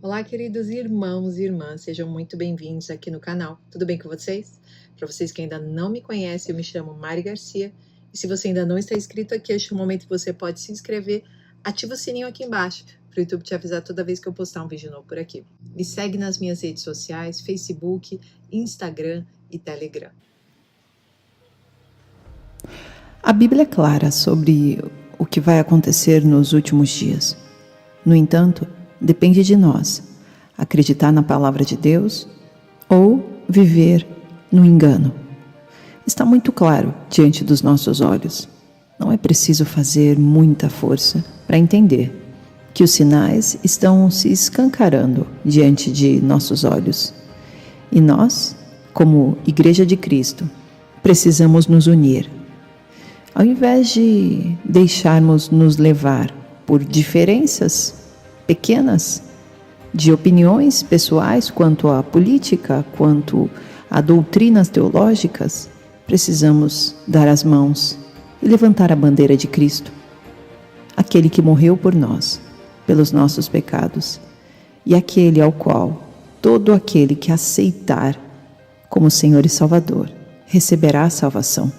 Olá, queridos irmãos e irmãs, sejam muito bem-vindos aqui no canal. Tudo bem com vocês? Para vocês que ainda não me conhecem, eu me chamo Mari Garcia. E se você ainda não está inscrito aqui, este é o momento que você pode se inscrever. Ativa o sininho aqui embaixo para o YouTube te avisar toda vez que eu postar um vídeo novo por aqui. Me segue nas minhas redes sociais, Facebook, Instagram e Telegram. A Bíblia é clara sobre o que vai acontecer nos últimos dias. No entanto, depende de nós acreditar na palavra de Deus ou viver no engano. Está muito claro diante dos nossos olhos. Não é preciso fazer muita força para entender que os sinais estão se escancarando diante de nossos olhos. E nós, como Igreja de Cristo, precisamos nos unir. Ao invés de deixarmos nos levar por diferenças pequenas de opiniões pessoais quanto à política, quanto a doutrinas teológicas, precisamos dar as mãos e levantar a bandeira de Cristo, aquele que morreu por nós, pelos nossos pecados, e aquele ao qual todo aquele que aceitar como Senhor e Salvador receberá a salvação.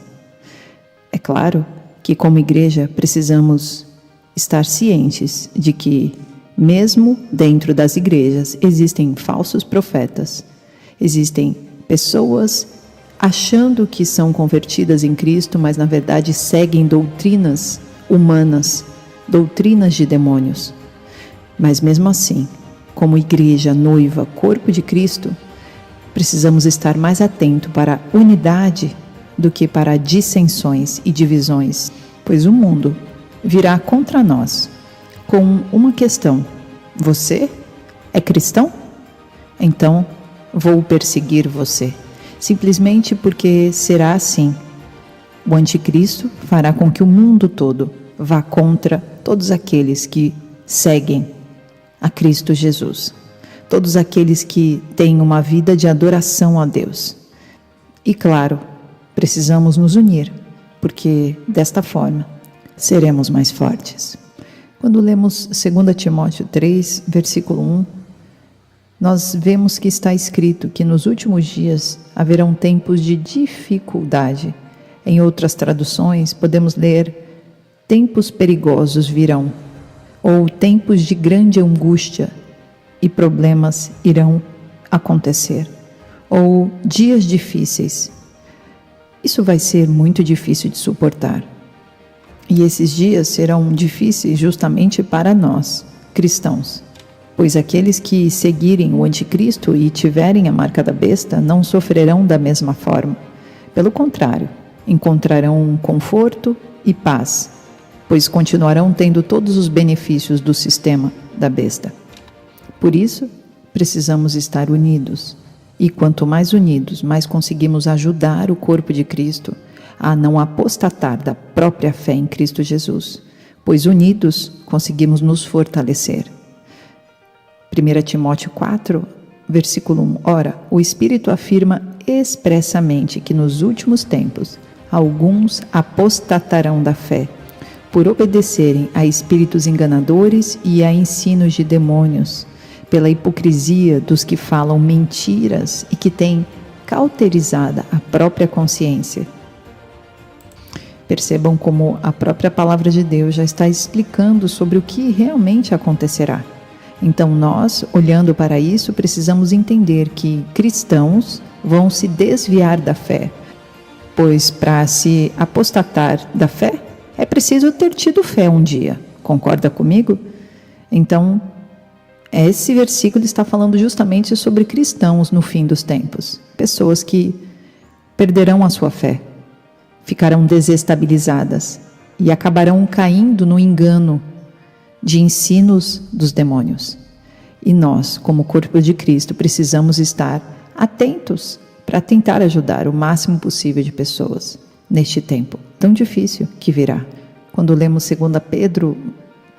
É claro que, como igreja, precisamos estar cientes de que, mesmo dentro das igrejas, existem falsos profetas, existem pessoas achando que são convertidas em Cristo, mas na verdade seguem doutrinas humanas, doutrinas de demônios. Mas mesmo assim, como igreja, noiva, corpo de Cristo, precisamos estar mais atentos para a unidade do que para dissensões e divisões, pois o mundo virá contra nós com uma questão: você é cristão? Então vou perseguir você, simplesmente porque será assim. O anticristo fará com que o mundo todo vá contra todos aqueles que seguem a Cristo Jesus, todos aqueles que têm uma vida de adoração a Deus. E claro, precisamos nos unir, porque desta forma seremos mais fortes. Quando lemos 2 Timóteo 3, versículo 1, nós vemos que está escrito que nos últimos dias haverão tempos de dificuldade. Em outras traduções, podemos ler: tempos perigosos virão, ou tempos de grande angústia e problemas irão acontecer, ou dias difíceis. Isso vai ser muito difícil de suportar. E esses dias serão difíceis justamente para nós, cristãos, pois aqueles que seguirem o anticristo e tiverem a marca da besta não sofrerão da mesma forma. Pelo contrário, encontrarão conforto e paz, pois continuarão tendo todos os benefícios do sistema da besta. Por isso, precisamos estar unidos. E quanto mais unidos, mais conseguimos ajudar o corpo de Cristo a não apostatar da própria fé em Cristo Jesus, pois unidos conseguimos nos fortalecer. 1 Timóteo 4, versículo 1. Ora, o Espírito afirma expressamente que nos últimos tempos alguns apostatarão da fé, por obedecerem a espíritos enganadores e a ensinos de demônios, pela hipocrisia dos que falam mentiras e que têm cauterizada a própria consciência. Percebam como a própria palavra de Deus já está explicando sobre o que realmente acontecerá. Então nós, olhando para isso, precisamos entender que cristãos vão se desviar da fé, pois para se apostatar da fé, é preciso ter tido fé um dia. Concorda comigo? Então, esse versículo está falando justamente sobre cristãos no fim dos tempos. Pessoas que perderão a sua fé, ficarão desestabilizadas e acabarão caindo no engano de ensinos dos demônios. E nós, como corpo de Cristo, precisamos estar atentos para tentar ajudar o máximo possível de pessoas neste tempo tão difícil que virá. Quando lemos 2 Pedro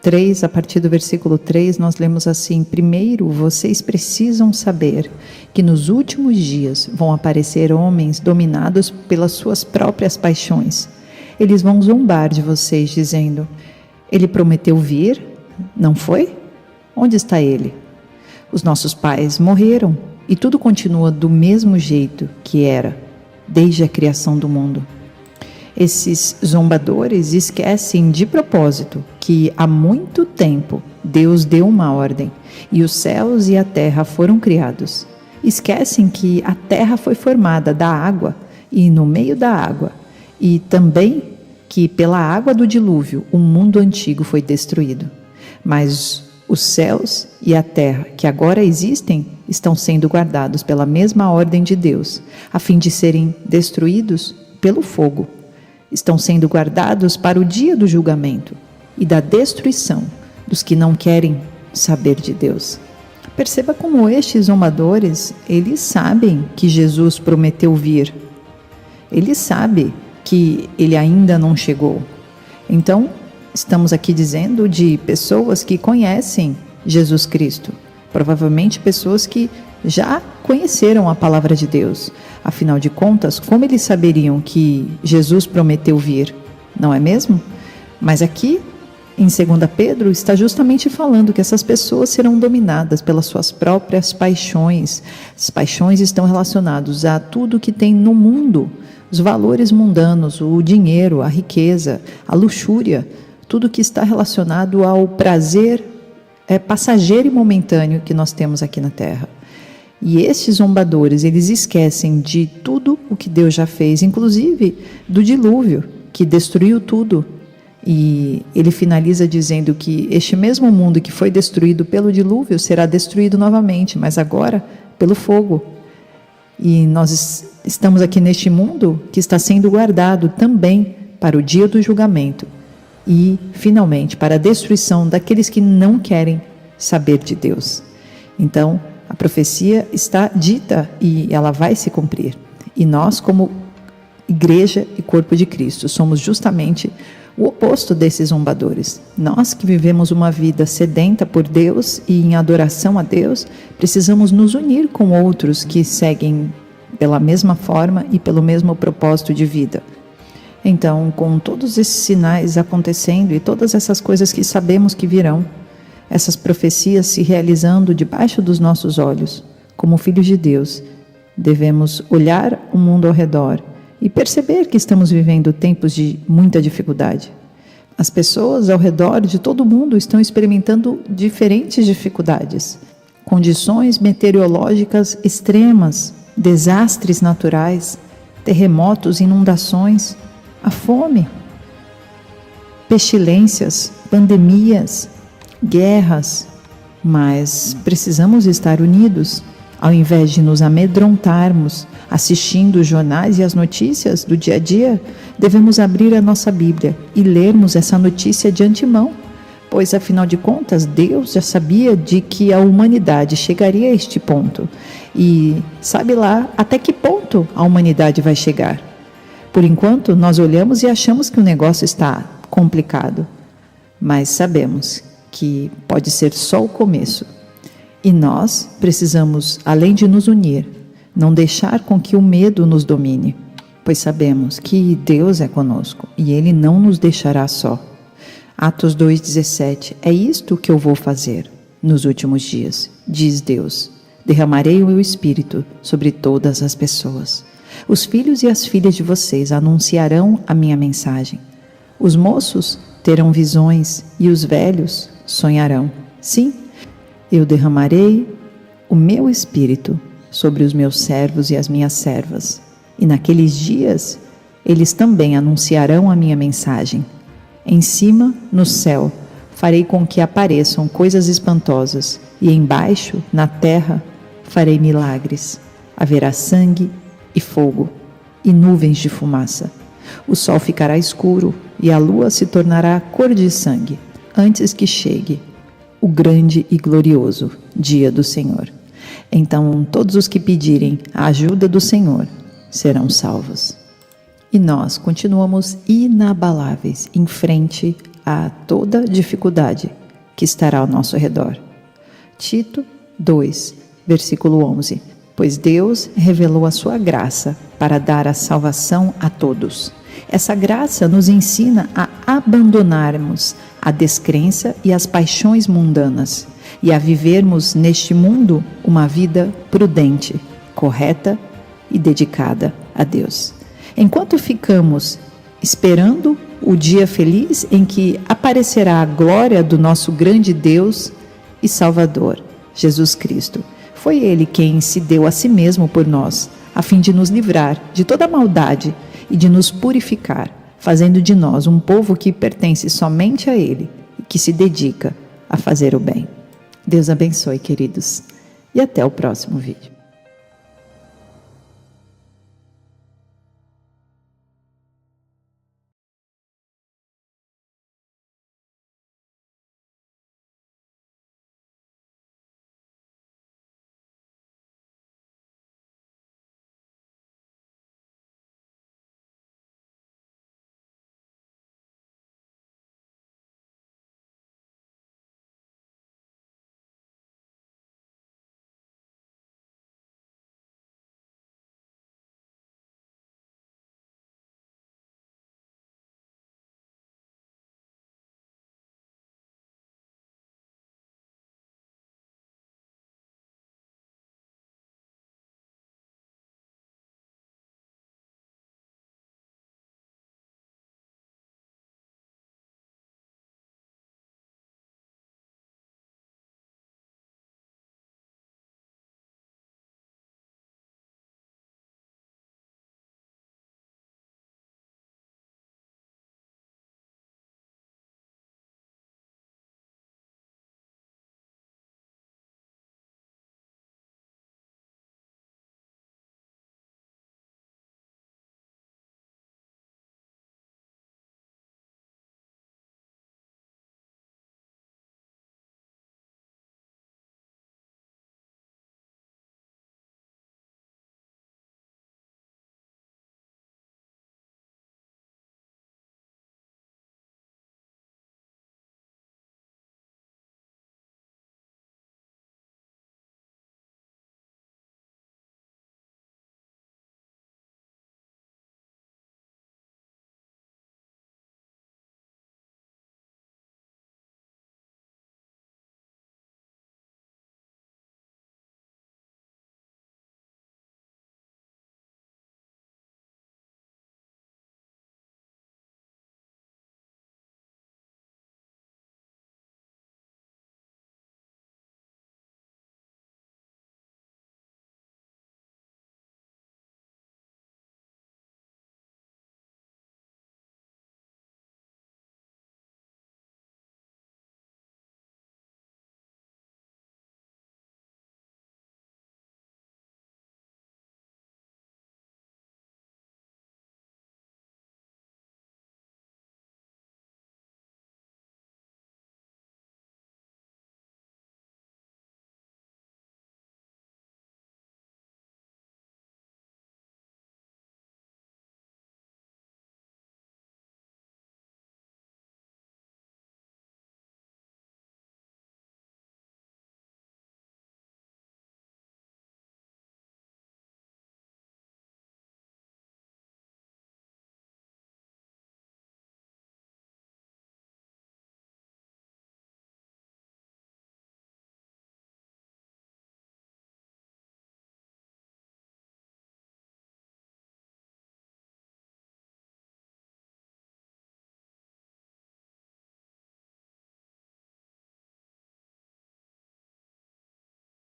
3, a partir do versículo 3, nós lemos assim: primeiro, vocês precisam saber que nos últimos dias vão aparecer homens dominados pelas suas próprias paixões. Eles vão zombar de vocês, dizendo: ele prometeu vir, não foi? Onde está ele? Os nossos pais morreram e tudo continua do mesmo jeito que era, desde a criação do mundo. Esses zombadores esquecem de propósito que há muito tempo Deus deu uma ordem e os céus e a terra foram criados. Esquecem que a terra foi formada da água e no meio da água, e também que pela água do dilúvio o mundo antigo foi destruído. Mas os céus e a terra que agora existem estão sendo guardados pela mesma ordem de Deus, a fim de serem destruídos pelo fogo. Estão sendo guardados para o dia do julgamento e da destruição dos que não querem saber de Deus. Perceba como estes zombadores, eles sabem que Jesus prometeu vir. Eles sabem que ele ainda não chegou. Então, estamos aqui dizendo de pessoas que conhecem Jesus Cristo. Provavelmente pessoas que já conheceram a palavra de Deus. Afinal de contas, como eles saberiam que Jesus prometeu vir? Não é mesmo? Mas aqui, em 2 Pedro, está justamente falando que essas pessoas serão dominadas pelas suas próprias paixões. As paixões estão relacionadas a tudo que tem no mundo, os valores mundanos, o dinheiro, a riqueza, a luxúria, tudo que está relacionado ao prazer passageiro e momentâneo que nós temos aqui na terra. E estes zombadores, eles esquecem de tudo o que Deus já fez, inclusive do dilúvio, que destruiu tudo. E ele finaliza dizendo que este mesmo mundo que foi destruído pelo dilúvio será destruído novamente, mas agora pelo fogo. E nós estamos aqui neste mundo que está sendo guardado também para o dia do julgamento e, finalmente, para a destruição daqueles que não querem saber de Deus. Então, a profecia está dita e ela vai se cumprir. E nós, como igreja e corpo de Cristo, somos justamente o oposto desses zombadores. Nós que vivemos uma vida sedenta por Deus e em adoração a Deus, precisamos nos unir com outros que seguem pela mesma forma e pelo mesmo propósito de vida. Então, com todos esses sinais acontecendo e todas essas coisas que sabemos que virão, essas profecias se realizando debaixo dos nossos olhos, como filhos de Deus, devemos olhar o mundo ao redor e perceber que estamos vivendo tempos de muita dificuldade. As pessoas ao redor de todo o mundo estão experimentando diferentes dificuldades, condições meteorológicas extremas, desastres naturais, terremotos, inundações, a fome, pestilências, pandemias, guerras, mas precisamos estar unidos. Ao invés de nos amedrontarmos assistindo os jornais e as notícias do dia a dia, devemos abrir a nossa Bíblia e lermos essa notícia de antemão, pois afinal de contas Deus já sabia de que a humanidade chegaria a este ponto e sabe lá até que ponto a humanidade vai chegar. Por enquanto nós olhamos e achamos que o negócio está complicado, mas sabemos que pode ser só o começo. E nós precisamos, além de nos unir, não deixar com que o medo nos domine, pois sabemos que Deus é conosco e Ele não nos deixará só. Atos 2,17, é isto que eu vou fazer nos últimos dias, diz Deus. Derramarei o meu Espírito sobre todas as pessoas. Os filhos e as filhas de vocês anunciarão a minha mensagem. Os moços terão visões e os velhos sonharão. Sim, eu derramarei o meu Espírito sobre os meus servos e as minhas servas, e naqueles dias eles também anunciarão a minha mensagem. Em cima, no céu, farei com que apareçam coisas espantosas, e embaixo, na terra, farei milagres. Haverá sangue e fogo, e nuvens de fumaça. O sol ficará escuro, e a lua se tornará cor de sangue, antes que chegue o grande e glorioso dia do Senhor. Então todos os que pedirem a ajuda do Senhor serão salvos. E nós continuamos inabaláveis em frente a toda dificuldade que estará ao nosso redor. Tito 2, versículo 11. Pois Deus revelou a sua graça para dar a salvação a todos. Essa graça nos ensina a abandonarmos a descrença e as paixões mundanas e a vivermos neste mundo uma vida prudente, correta e dedicada a Deus. Enquanto ficamos esperando o dia feliz em que aparecerá a glória do nosso grande Deus e Salvador, Jesus Cristo. Foi Ele quem se deu a si mesmo por nós, a fim de nos livrar de toda maldade e de nos purificar, fazendo de nós um povo que pertence somente a Ele e que se dedica a fazer o bem. Deus abençoe, queridos, e até o próximo vídeo.